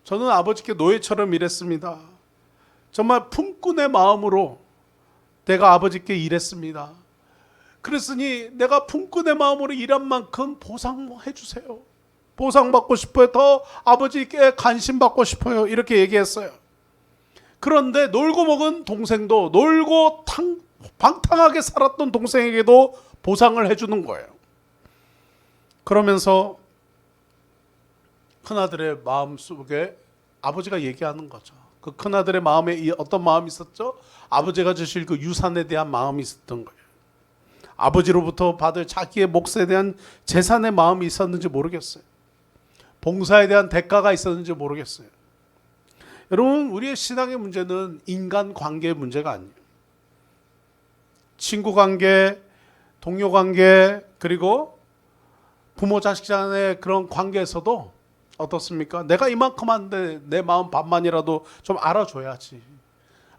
저는 아버지께 노예처럼 일했습니다. 정말 품꾼의 마음으로 내가 아버지께 일했습니다. 그랬으니 내가 품꾼의 마음으로 일한 만큼 보상해 주세요. 보상받고 싶어요. 더 아버지께 관심받고 싶어요. 이렇게 얘기했어요. 그런데 놀고 먹은 동생도, 놀고 방탕하게 살았던 동생에게도 보상을 해주는 거예요. 그러면서 큰아들의 마음속에 아버지가 얘기하는 거죠. 그 큰아들의 마음에 어떤 마음이 있었죠? 아버지가 주실 그 유산에 대한 마음이 있었던 거예요. 아버지로부터 받을 자기의 몫에 대한 재산의 마음이 있었는지 모르겠어요. 봉사에 대한 대가가 있었는지 모르겠어요. 여러분, 우리의 신앙의 문제는 인간 관계의 문제가 아니에요. 친구 관계, 동료 관계, 그리고 부모 자식 간의 그런 관계에서도 어떻습니까? 내가 이만큼 한데 내 마음 반만이라도 좀 알아줘야지.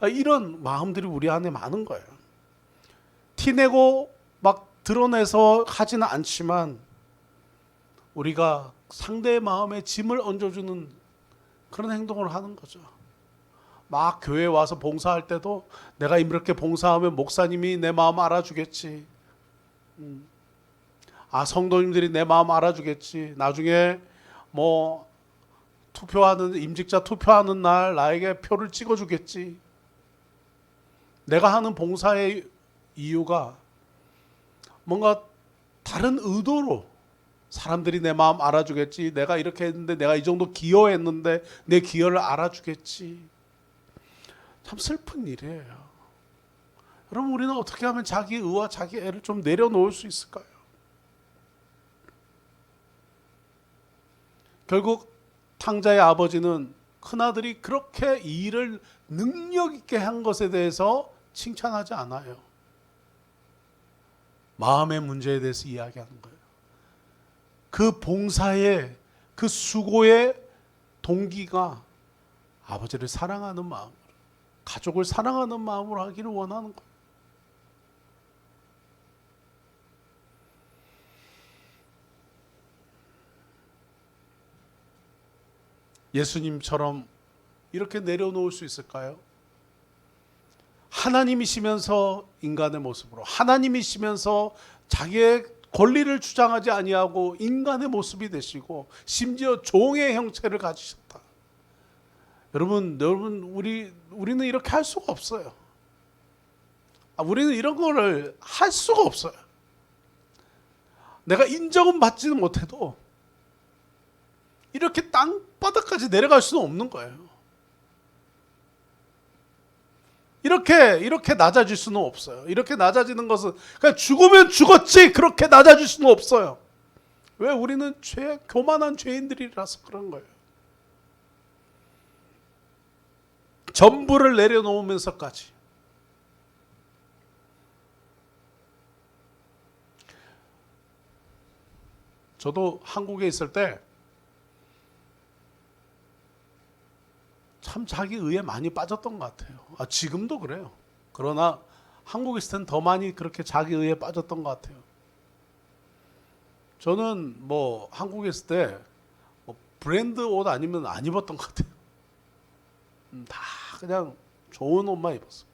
이런 마음들이 우리 안에 많은 거예요. 티내고 막 드러내서 하지는 않지만 우리가 상대의 마음에 짐을 얹어주는 그런 행동을 하는 거죠. 막 교회에 와서 봉사할 때도 내가 이렇게 봉사하면 목사님이 내 마음 알아주겠지. 성도님들이 내 마음 알아주겠지. 나중에 뭐 임직자 투표하는 날 나에게 표를 찍어주겠지. 내가 하는 봉사의 이유가 뭔가 다른 의도로 사람들이 내 마음 알아주겠지. 내가 이렇게 했는데, 내가 이 정도 기여했는데 내 기여를 알아주겠지. 참 슬픈 일이에요. 여러분, 우리는 어떻게 하면 자기 의와 자기 애를 좀 내려놓을 수 있을까요? 결국 탕자의 아버지는 큰아들이 그렇게 이 일을 능력 있게 한 것에 대해서 칭찬하지 않아요. 마음의 문제에 대해서 이야기하는 거예요. 그 봉사의, 그 수고의 동기가 아버지를 사랑하는 마음으로, 가족을 사랑하는 마음으로 하기를 원하는 거예요. 예수님처럼 이렇게 내려놓을 수 있을까요? 하나님이시면서 인간의 모습으로, 하나님이시면서 자기의 권리를 주장하지 아니하고 인간의 모습이 되시고 심지어 종의 형체를 가지셨다. 여러분, 우리는 이렇게 할 수가 없어요. 우리는 이런 거를 할 수가 없어요. 내가 인정은 받지는 못해도 이렇게 땅바닥까지 내려갈 수는 없는 거예요. 이렇게 낮아질 수는 없어요. 이렇게 낮아지는 것은 그냥 죽으면 죽었지 그렇게 낮아질 수는 없어요. 왜? 우리는 교만한 죄인들이라서 그런 거예요. 전부를 내려놓으면서까지. 저도 한국에 있을 때 참 자기 의에 많이 빠졌던 것 같아요. 지금도 그래요. 그러나 한국에 있을 땐 더 많이 그렇게 자기 의에 빠졌던 것 같아요. 저는 한국에 있을 때 브랜드 옷 아니면 안 입었던 것 같아요. 다 그냥 좋은 옷만 입었어요.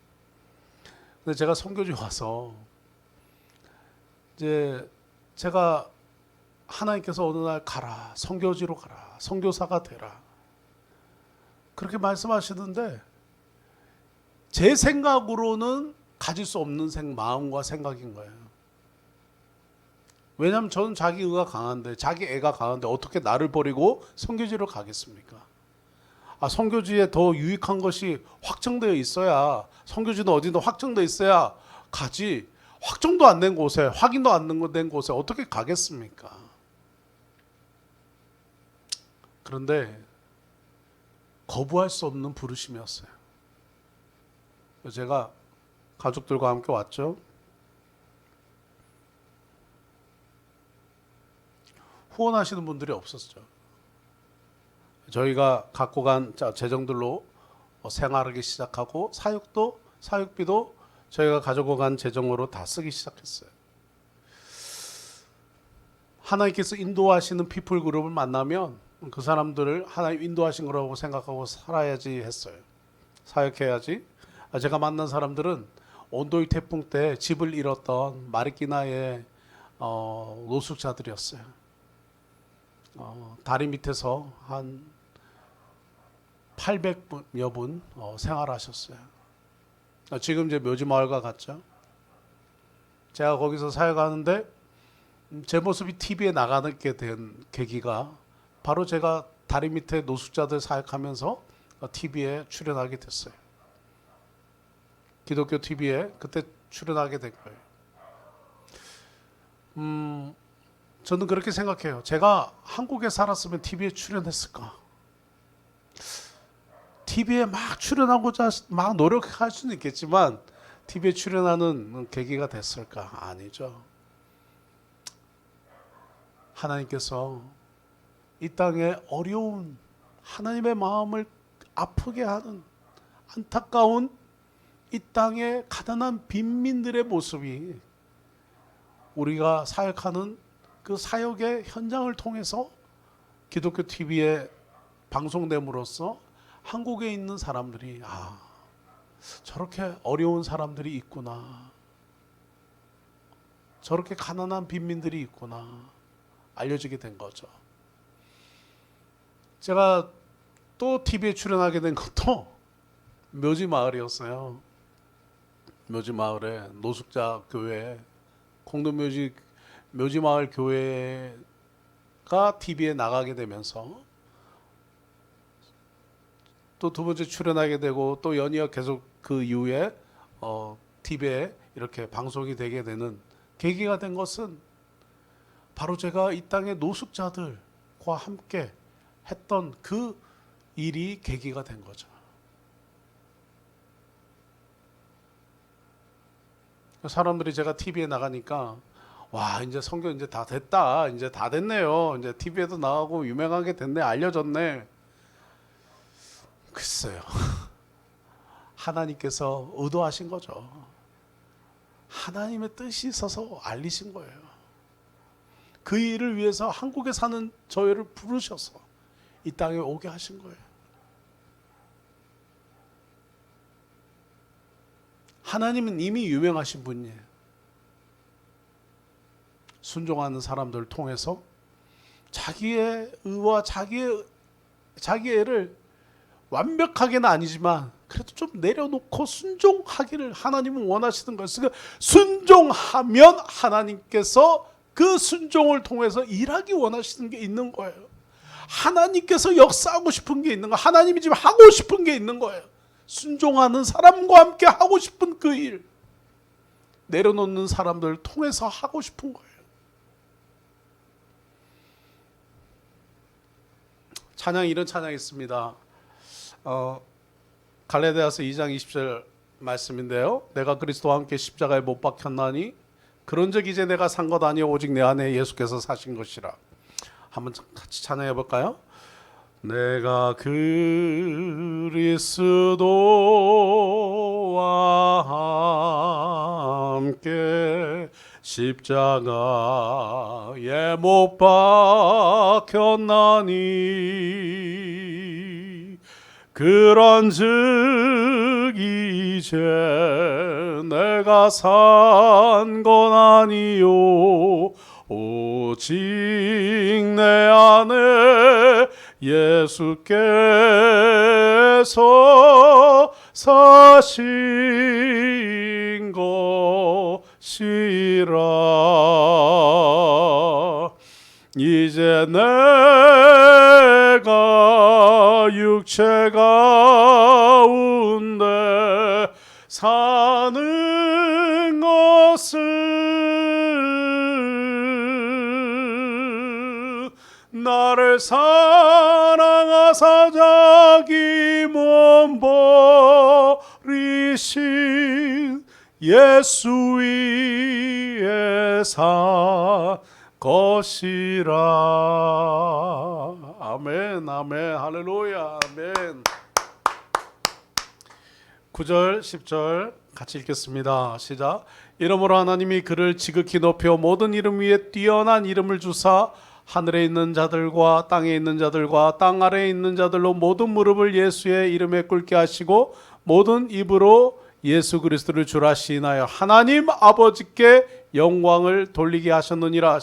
근데 제가 선교지 와서 이제 제가 하나님께서 어느 날 가라, 선교지로 가라, 선교사가 되라 그렇게 말씀하시는데 제 생각으로는 가질 수 없는 마음과 생각인 거예요. 왜냐하면 저는 자기 의가 강한데, 자기 애가 강한데 어떻게 나를 버리고 선교지로 가겠습니까? 선교지에 더 유익한 것이 확정되어 있어야, 선교지는 어디든 확정되어 있어야 가지, 확정도 안 된 곳에, 확인도 안 된 곳에 어떻게 가겠습니까? 그런데 거부할 수 없는 부르심이었어요. 제가 가족들과 함께 왔죠. 후원하시는 분들이 없었죠. 저희가 갖고 간 재정들로 생활하기 시작하고 사육비도 저희가 가지고 간 재정으로 다 쓰기 시작했어요. 하나님께서 인도하시는 피플 그룹을 만나면 그 사람들을 하나님 인도하신 거라고 생각하고 살아야지 했어요. 사역해야지. 제가 만난 사람들은 온도이 태풍 때 집을 잃었던 마리끼나의 노숙자들이었어요. 다리 밑에서 한 800여 분 생활하셨어요. 지금 이제 묘지마을과 같죠. 제가 거기서 사역하는데 제 모습이 TV에 나가게 된 계기가 바로 제가 다리 밑에 노숙자들 사역하면서 TV에 출연하게 됐어요. 기독교 TV에 그때 출연하게 된 거예요. 저는 그렇게 생각해요. 제가 한국에 살았으면 TV에 출연했을까? TV에 막 출연하고자 막 노력할 수는 있겠지만 TV에 출연하는 계기가 됐을까? 아니죠. 하나님께서 이 땅에 어려운 하나님의 마음을 아프게 하는 안타까운 이 땅의 가난한 빈민들의 모습이 우리가 사역하는 그 사역의 현장을 통해서 기독교 TV에 방송됨으로써 한국에 있는 사람들이 저렇게 어려운 사람들이 있구나, 저렇게 가난한 빈민들이 있구나 알려지게 된 거죠. 제가 또 TV에 출연하게 된 것도 묘지마을이었어요. 묘지마을에 노숙자 교회, 묘지마을 교회가 TV에 나가게 되면서 또 두 번째 출연하게 되고 또 연이어 계속 그 이후에 TV에 이렇게 방송이 되게 되는 계기가 된 것은 바로 제가 이 땅의 노숙자들과 함께 했던 그 일이 계기가 된 거죠. 사람들이 제가 TV에 나가니까 와, 이제 성경 이제 다 됐다, 이제 다 됐네요, 이제 TV에도 나가고 유명하게 됐네, 알려졌네. 글쎄요. 하나님께서 의도하신 거죠. 하나님의 뜻이 있어서 알리신 거예요. 그 일을 위해서 한국에 사는 저희를 부르셔서 이 땅에 오게 하신 거예요. 하나님은 이미 유명하신 분이에요. 순종하는 사람들을 통해서 자기의 의와 자기의 애를 완벽하게는 아니지만 그래도 좀 내려놓고 순종하기를 하나님은 원하시는 거예요. 그러니까 순종하면 하나님께서 그 순종을 통해서 일하기 원하시는 게 있는 거예요. 하나님께서 역사하고 싶은 게 있는 거예요. 하나님이 지금 하고 싶은 게 있는 거예요. 순종하는 사람과 함께 하고 싶은 그 일, 내려놓는 사람들을 통해서 하고 싶은 거예요. 찬양, 이런 찬양이 있습니다. 갈라디아서 2장 20절 말씀인데요. 내가 그리스도와 함께 십자가에 못 박혔나니 그런즉 이제 내가 산 것 아니요 오직 내 안에 예수께서 사신 것이라. 한번 같이 찬양해 볼까요? 내가 그리스도와 함께 십자가에 못 박혔나니 그런즉 이제 내가 산 건 아니요 오직 내 안에 예수께서 사신 것이라. 이제 내가 육체 가운데 사는 것은 나를 사랑하사 자기 몸 버리신 예수 위에 산 것이라. 아멘, 아멘, 할렐루야, 아멘. 9절, 10절 같이 읽겠습니다. 시작. 이러므로 하나님이 그를 지극히 높여 모든 이름 위에 뛰어난 이름을 주사 하늘에 있는 자들과 땅에 있는 자들과 땅 아래에 있는 자들로 모든 무릎을 예수의 이름에 꿇게 하시고 모든 입으로 예수 그리스도를 주라 시인하여 하나님 아버지께 영광을 돌리게 하셨느니라.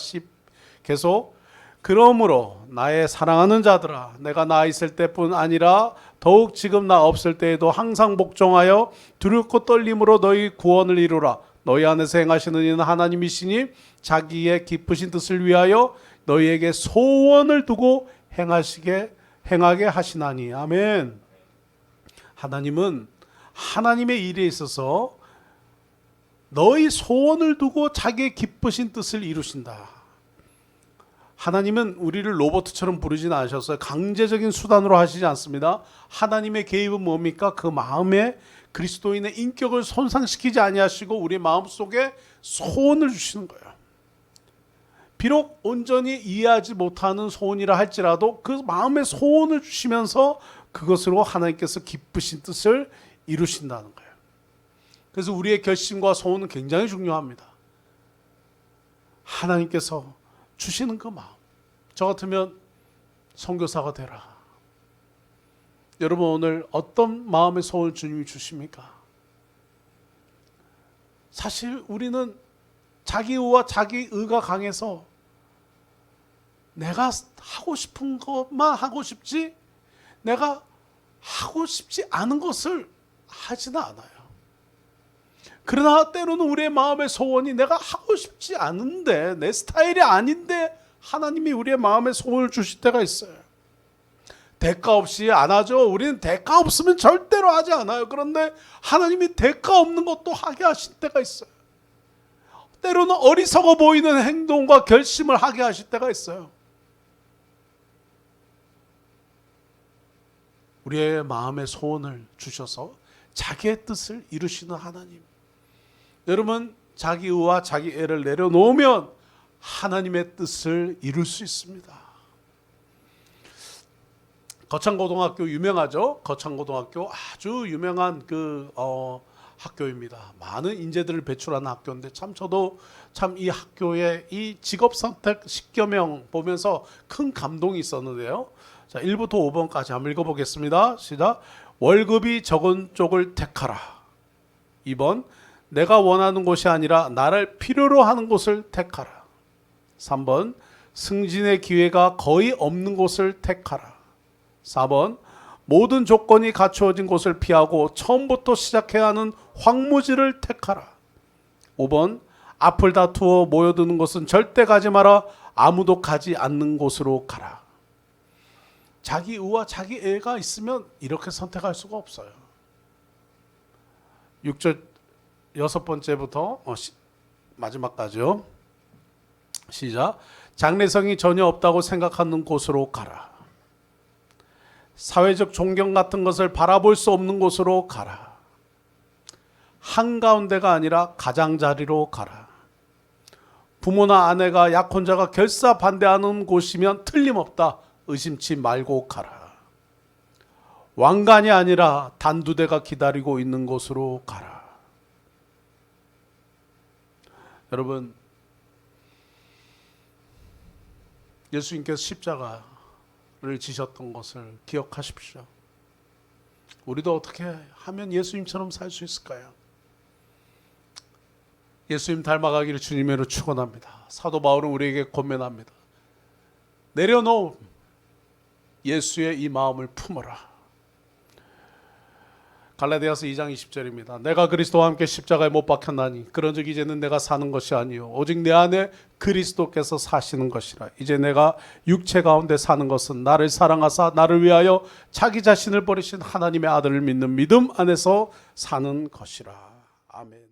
계속 그러므로 나의 사랑하는 자들아 내가 나 있을 때뿐 아니라 더욱 지금 나 없을 때에도 항상 복종하여 두렵고 떨림으로 너희 구원을 이루라. 너희 안에서 행하시는 이는 하나님이시니 자기의 기쁘신 뜻을 위하여 너희에게 소원을 두고 행하게 하시나니. 아멘. 하나님은 하나님의 일에 있어서 너희 소원을 두고 자기의 기쁘신 뜻을 이루신다. 하나님은 우리를 로봇처럼 부르지는 않으셨어요. 강제적인 수단으로 하시지 않습니다. 하나님의 개입은 뭡니까? 그 마음에 그리스도인의 인격을 손상시키지 아니하시고 우리 마음속에 소원을 주시는 거예요. 비록 온전히 이해하지 못하는 소원이라 할지라도 그 마음의 소원을 주시면서 그것으로 하나님께서 기쁘신 뜻을 이루신다는 거예요. 그래서 우리의 결심과 소원은 굉장히 중요합니다. 하나님께서 주시는 그 마음. 저 같으면 선교사가 되라. 여러분 오늘 어떤 마음의 소원을 주님이 주십니까? 사실 우리는 자기의와 자기의가 강해서 내가 하고 싶은 것만 하고 싶지 내가 하고 싶지 않은 것을 하지는 않아요. 그러나 때로는 우리의 마음의 소원이 내가 하고 싶지 않은데 내 스타일이 아닌데 하나님이 우리의 마음의 소원을 주실 때가 있어요. 대가 없이 안 하죠. 우리는 대가 없으면 절대로 하지 않아요. 그런데 하나님이 대가 없는 것도 하게 하실 때가 있어요. 때로는 어리석어 보이는 행동과 결심을 하게 하실 때가 있어요. 우리의 마음의 소원을 주셔서 자기의 뜻을 이루시는 하나님. 여러분 자기 의와 자기 애를 내려놓으면 하나님의 뜻을 이룰 수 있습니다. 거창고등학교 유명하죠? 거창고등학교 아주 유명한 학교입니다. 많은 인재들을 배출하는 학교인데 참 저도 참 이 학교의 이 직업선택 10교명 보면서 큰 감동이 있었는데요. 자, 1부터 5번까지 한번 읽어보겠습니다. 시작. 월급이 적은 쪽을 택하라. 2번 내가 원하는 곳이 아니라 나를 필요로 하는 곳을 택하라. 3번 승진의 기회가 거의 없는 곳을 택하라. 4번 모든 조건이 갖추어진 곳을 피하고 처음부터 시작해야 하는 황무지를 택하라. 5번 앞을 다투어 모여드는 곳은 절대 가지 마라. 아무도 가지 않는 곳으로 가라. 자기 의와 자기 애가 있으면 이렇게 선택할 수가 없어요. 6절 6번째부터 마지막까지요. 시작. 장래성이 전혀 없다고 생각하는 곳으로 가라. 사회적 존경 같은 것을 바라볼 수 없는 곳으로 가라. 한가운데가 아니라 가장자리로 가라. 부모나 아내가 약혼자가 결사 반대하는 곳이면 틀림없다. 의심치 말고 가라. 왕관이 아니라 단두대가 기다리고 있는 곳으로 가라. 여러분 예수님께서 십자가를 지셨던 것을 기억하십시오. 우리도 어떻게 하면 예수님처럼 살 수 있을까요? 예수님 닮아가기를 주님으로 축원합니다. 사도 바울은 우리에게 권면합니다. 내려놓은 예수의 이 마음을 품어라. 갈라디아서 2장 20절입니다. 내가 그리스도와 함께 십자가에 못 박혔나니 그런즉 이제는 내가 사는 것이 아니요 오직 내 안에 그리스도께서 사시는 것이라. 이제 내가 육체 가운데 사는 것은 나를 사랑하사 나를 위하여 자기 자신을 버리신 하나님의 아들을 믿는 믿음 안에서 사는 것이라. 아멘.